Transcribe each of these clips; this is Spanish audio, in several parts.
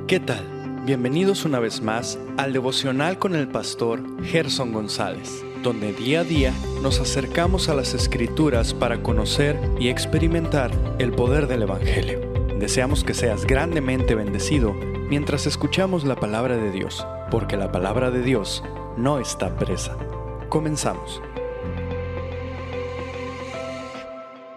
¿Qué tal? Bienvenidos una vez más al devocional con el pastor Gerson González, donde día a día nos acercamos a las Escrituras para conocer y experimentar el poder del Evangelio. Deseamos que seas grandemente bendecido mientras escuchamos la palabra de Dios, porque la palabra de Dios no está presa. Comenzamos.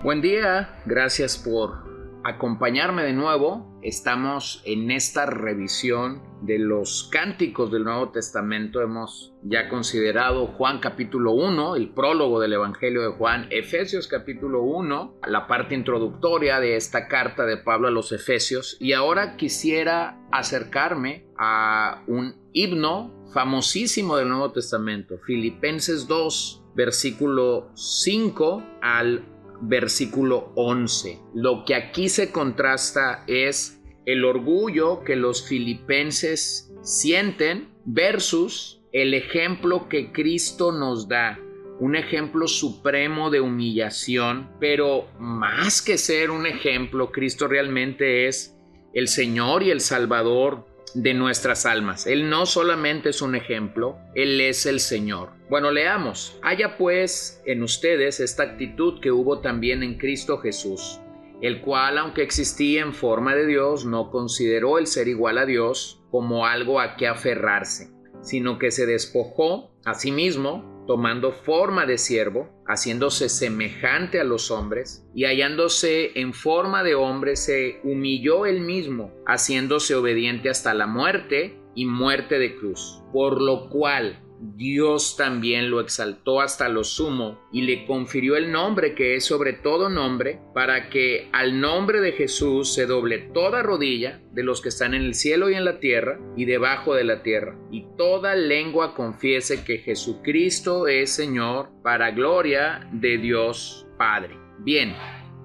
Buen día, gracias por acompañarme de nuevo. Estamos en esta revisión de los cánticos del Nuevo Testamento. Hemos ya considerado Juan capítulo 1, el prólogo del Evangelio de Juan, Efesios capítulo 1, la parte introductoria de esta carta de Pablo a los Efesios, y ahora quisiera acercarme a un himno famosísimo del Nuevo Testamento, Filipenses 2, versículo 5 al versículo 11. Lo que aquí se contrasta es el orgullo que los filipenses sienten versus el ejemplo que Cristo nos da, un ejemplo supremo de humillación, pero más que ser un ejemplo, Cristo realmente es el Señor y el Salvador de nuestras almas. Él no solamente es un ejemplo, Él es el Señor. Bueno, leamos. Haya pues en ustedes esta actitud que hubo también en Cristo Jesús, el cual, aunque existía en forma de Dios, no consideró el ser igual a Dios como algo a que aferrarse, sino que se despojó a sí mismo, tomando forma de siervo, haciéndose semejante a los hombres, y hallándose en forma de hombre, se humilló él mismo, haciéndose obediente hasta la muerte y muerte de cruz, por lo cual Dios también lo exaltó hasta lo sumo y le confirió el nombre que es sobre todo nombre, para que al nombre de Jesús se doble toda rodilla de los que están en el cielo y en la tierra y debajo de la tierra, y toda lengua confiese que Jesucristo es Señor, para gloria de Dios Padre. Bien.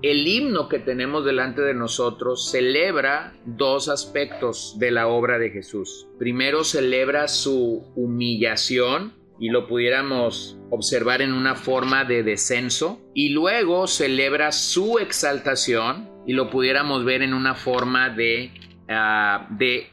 El himno que tenemos delante de nosotros celebra dos aspectos de la obra de Jesús. Primero celebra su humillación, y lo pudiéramos observar en una forma de descenso, y luego celebra su exaltación, y lo pudiéramos ver en una forma de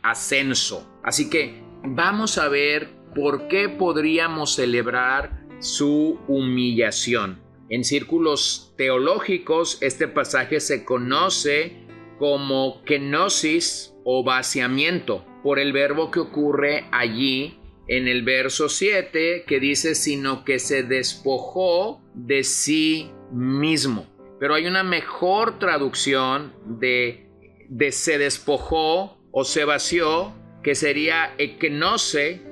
ascenso. Así que vamos a ver por qué podríamos celebrar su humillación. En círculos teológicos, este pasaje se conoce como kenosis o vaciamiento, por el verbo que ocurre allí en el verso 7, que dice, sino que se despojó de sí mismo. Pero hay una mejor traducción de se despojó o se vació, que sería ekenose,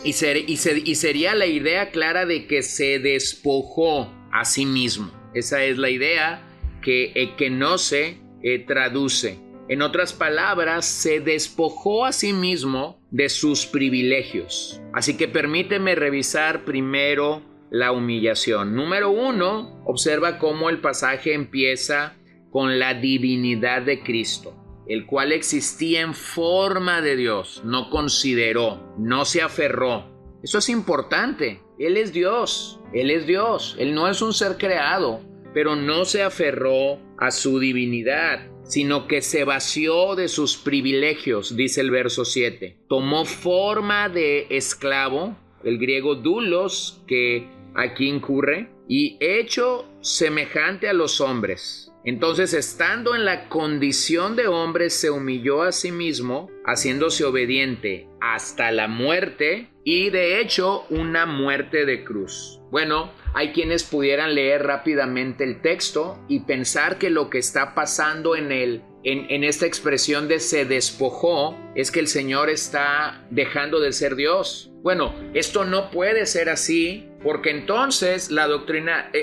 y sería la idea clara de que se despojó a sí mismo. Esa es la idea que ekenose traduce. En otras palabras, se despojó a sí mismo de sus privilegios. Así que permíteme revisar primero la humillación. Número 1, observa cómo el pasaje empieza con la divinidad de Cristo, el cual existía en forma de Dios, no consideró, no se aferró. Eso es importante. Él es Dios, Él no es un ser creado, pero no se aferró a su divinidad, sino que se vació de sus privilegios, dice el verso 7. Tomó forma de esclavo, el griego doulos, que aquí incurre, y hecho semejante a los hombres. Entonces, estando en la condición de hombre, se humilló a sí mismo, haciéndose obediente hasta la muerte, y de hecho una muerte de cruz. Bueno, hay quienes pudieran leer rápidamente el texto y pensar que lo que está pasando en esta expresión de se despojó es que el Señor está dejando de ser Dios. Bueno, esto no puede ser así, porque entonces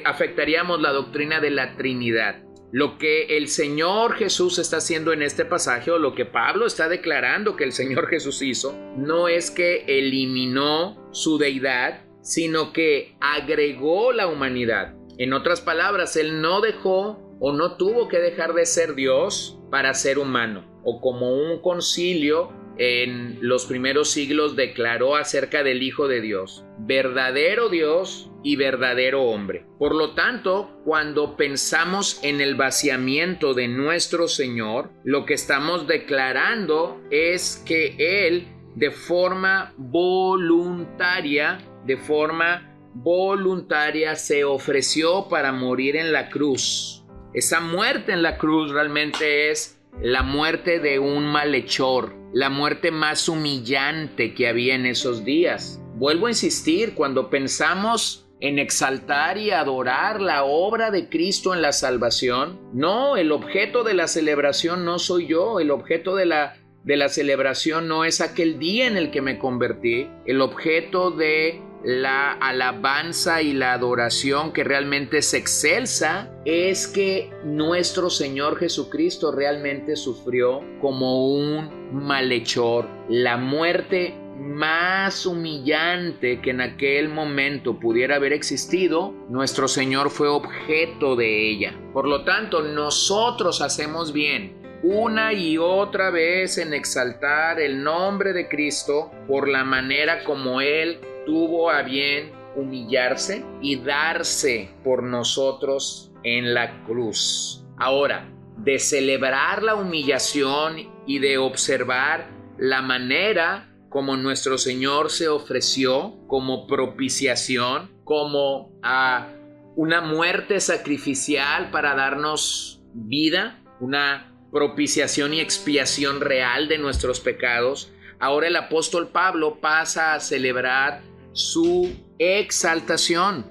afectaríamos la doctrina de la Trinidad. Lo que el Señor Jesús está haciendo en este pasaje, o lo que Pablo está declarando que el Señor Jesús hizo, no es que eliminó su deidad, sino que agregó la humanidad. En otras palabras, Él no dejó o no tuvo que dejar de ser Dios para ser humano, o como un concilio en los primeros siglos declaró acerca del Hijo de Dios. verdadero Dios y verdadero hombre. Por lo tanto, cuando pensamos en el vaciamiento de nuestro Señor, lo que estamos declarando es que Él de forma voluntaria se ofreció para morir en la cruz. Esa muerte en la cruz realmente es la muerte de un malhechor, la muerte más humillante que había en esos días. Vuelvo a insistir, cuando pensamos en exaltar y adorar la obra de Cristo en la salvación, no, el objeto de la celebración no soy yo, el objeto de la celebración no es aquel día en el que me convertí, el objeto de la alabanza y la adoración que realmente es excelsa es que nuestro Señor Jesucristo realmente sufrió como un malhechor, la muerte más humillante que en aquel momento pudiera haber existido. Nuestro Señor fue objeto de ella. Por lo tanto, nosotros hacemos bien una y otra vez en exaltar el nombre de Cristo por la manera como Él tuvo a bien humillarse y darse por nosotros en la cruz. Ahora, de celebrar la humillación y de observar la manera como nuestro Señor se ofreció como propiciación, como una muerte sacrificial para darnos vida, una propiciación y expiación real de nuestros pecados. Ahora el apóstol Pablo pasa a celebrar su exaltación.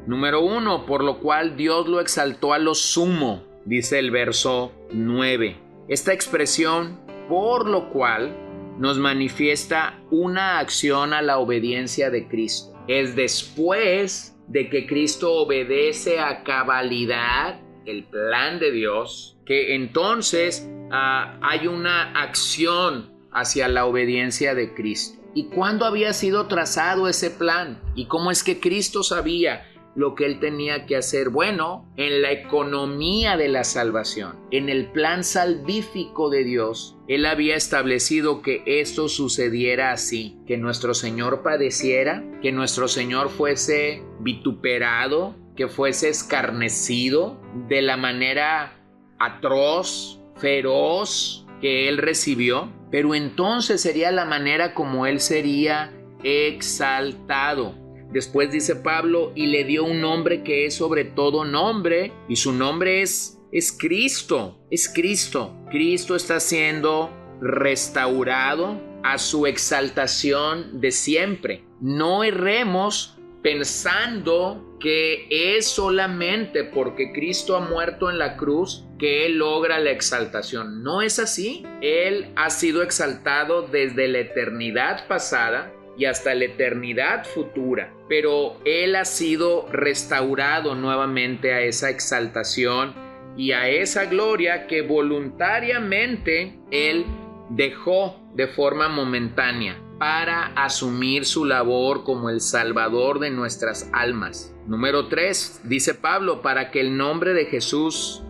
Número 1, por lo cual Dios lo exaltó a lo sumo, dice el verso 9. Esta expresión, por lo cual, nos manifiesta una acción a la obediencia de Cristo. Es después de que Cristo obedece a cabalidad el plan de Dios, que entonces hay una acción hacia la obediencia de Cristo. ¿Y cuándo había sido trazado ese plan? ¿Y cómo es que Cristo sabía lo que Él tenía que hacer? Bueno, en la economía de la salvación, en el plan salvífico de Dios, Él había establecido que esto sucediera así, que nuestro Señor padeciera, que nuestro Señor fuese vituperado, que fuese escarnecido de la manera atroz, feroz que Él recibió, pero entonces sería la manera como Él sería exaltado. Después dice Pablo, y le dio un nombre que es sobre todo nombre, y su nombre es Cristo, es Cristo. Cristo está siendo restaurado a su exaltación de siempre. No erremos pensando que es solamente porque Cristo ha muerto en la cruz que Él logra la exaltación. No es así. Él ha sido exaltado desde la eternidad pasada y hasta la eternidad futura, pero Él ha sido restaurado nuevamente a esa exaltación y a esa gloria que voluntariamente Él dejó de forma momentánea para asumir su labor como el Salvador de nuestras almas. Número 3, dice Pablo, para que en el nombre de Jesús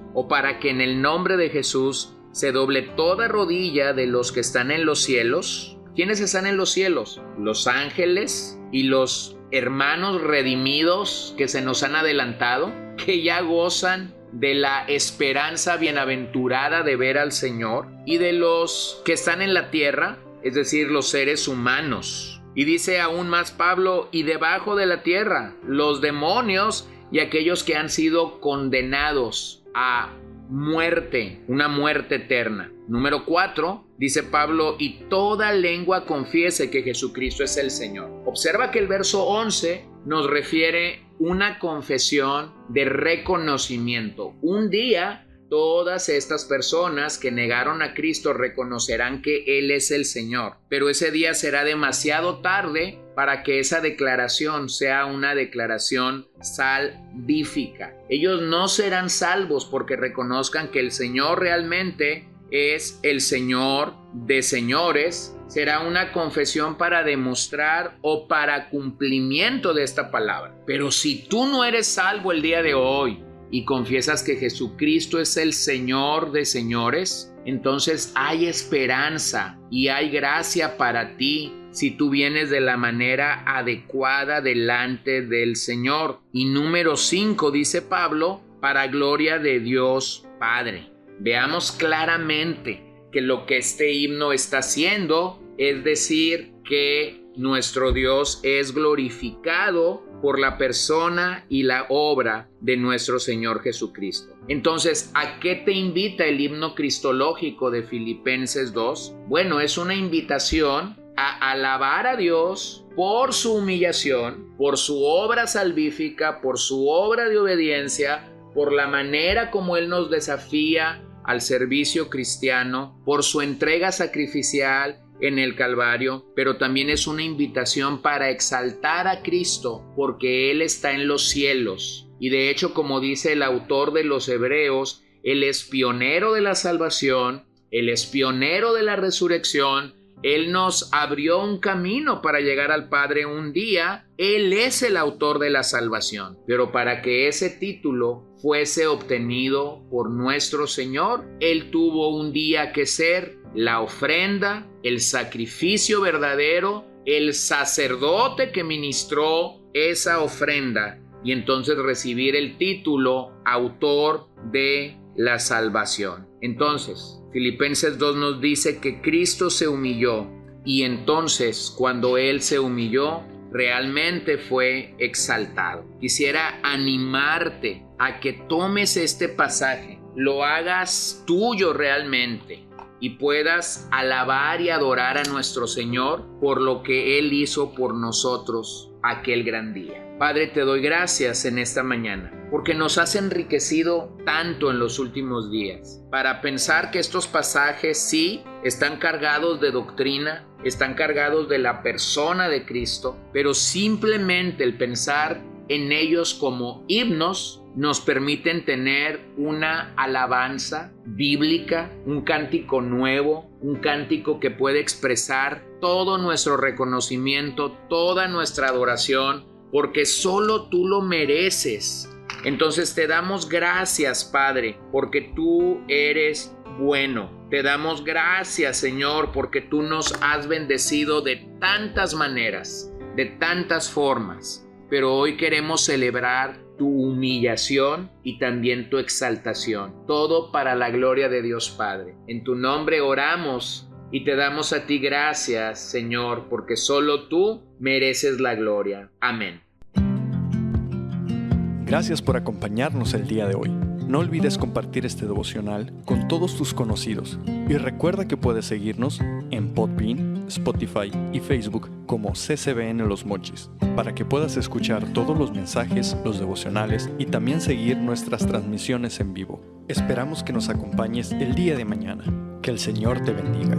se doble toda rodilla de los que están en los cielos. ¿Quiénes están en los cielos? Los ángeles y los hermanos redimidos que se nos han adelantado, que ya gozan de la esperanza bienaventurada de ver al Señor, y de los que están en la tierra, es decir, los seres humanos. Y dice aún más Pablo, y debajo de la tierra, los demonios y aquellos que han sido condenados a muerte, una muerte eterna. Número 4, dice Pablo, y toda lengua confiese que Jesucristo es el Señor. Observa que el verso 11 nos refiere una confesión de reconocimiento. Un día todas estas personas que negaron a Cristo reconocerán que Él es el Señor, pero ese día será demasiado tarde para que esa declaración sea una declaración salvífica. Ellos no serán salvos porque reconozcan que el Señor realmente es el Señor de señores. Será una confesión para demostrar o para cumplimiento de esta palabra. Pero si tú no eres salvo el día de hoy y confiesas que Jesucristo es el Señor de señores, entonces hay esperanza y hay gracia para ti si tú vienes de la manera adecuada delante del Señor. Y número 5, dice Pablo, para gloria de Dios Padre. Veamos claramente que lo que este himno está haciendo es decir que nuestro Dios es glorificado por la persona y la obra de nuestro Señor Jesucristo. Entonces, ¿a qué te invita el himno cristológico de Filipenses 2? Bueno, es una invitación a alabar a Dios por su humillación, por su obra salvífica, por su obra de obediencia, por la manera como Él nos desafía al servicio cristiano, por su entrega sacrificial en el Calvario, pero también es una invitación para exaltar a Cristo porque Él está en los cielos. Y de hecho, como dice el autor de los Hebreos, Él es pionero de la salvación, Él es pionero de la resurrección, Él nos abrió un camino para llegar al Padre un día. Él es el autor de la salvación. Pero para que ese título fuese obtenido por nuestro Señor, Él tuvo un día que ser la ofrenda, el sacrificio verdadero, el sacerdote que ministró esa ofrenda y entonces recibir el título autor de la salvación. Entonces, Filipenses 2 nos dice que Cristo se humilló y entonces cuando Él se humilló, realmente fue exaltado. Quisiera animarte a que tomes este pasaje, lo hagas tuyo realmente y puedas alabar y adorar a nuestro Señor por lo que Él hizo por nosotros aquel gran día. Padre, te doy gracias en esta mañana porque nos has enriquecido tanto en los últimos días para pensar que estos pasajes sí están cargados de doctrina, están cargados de la persona de Cristo, pero simplemente el pensar en ellos como himnos nos permiten tener una alabanza bíblica, un cántico nuevo, un cántico que puede expresar todo nuestro reconocimiento, toda nuestra adoración, porque solo tú lo mereces. Entonces te damos gracias, Padre, porque tú eres bueno. Te damos gracias, Señor, porque tú nos has bendecido de tantas maneras, de tantas formas. Pero hoy queremos celebrar tu humillación y también tu exaltación. Todo para la gloria de Dios Padre. En tu nombre oramos y te damos a ti gracias, Señor, porque solo tú mereces la gloria. Amén. Gracias por acompañarnos el día de hoy. No olvides compartir este devocional con todos tus conocidos y recuerda que puedes seguirnos en Podbean, Spotify y Facebook como CCBN Los Mochis para que puedas escuchar todos los mensajes, los devocionales y también seguir nuestras transmisiones en vivo. Esperamos que nos acompañes el día de mañana. Que el Señor te bendiga.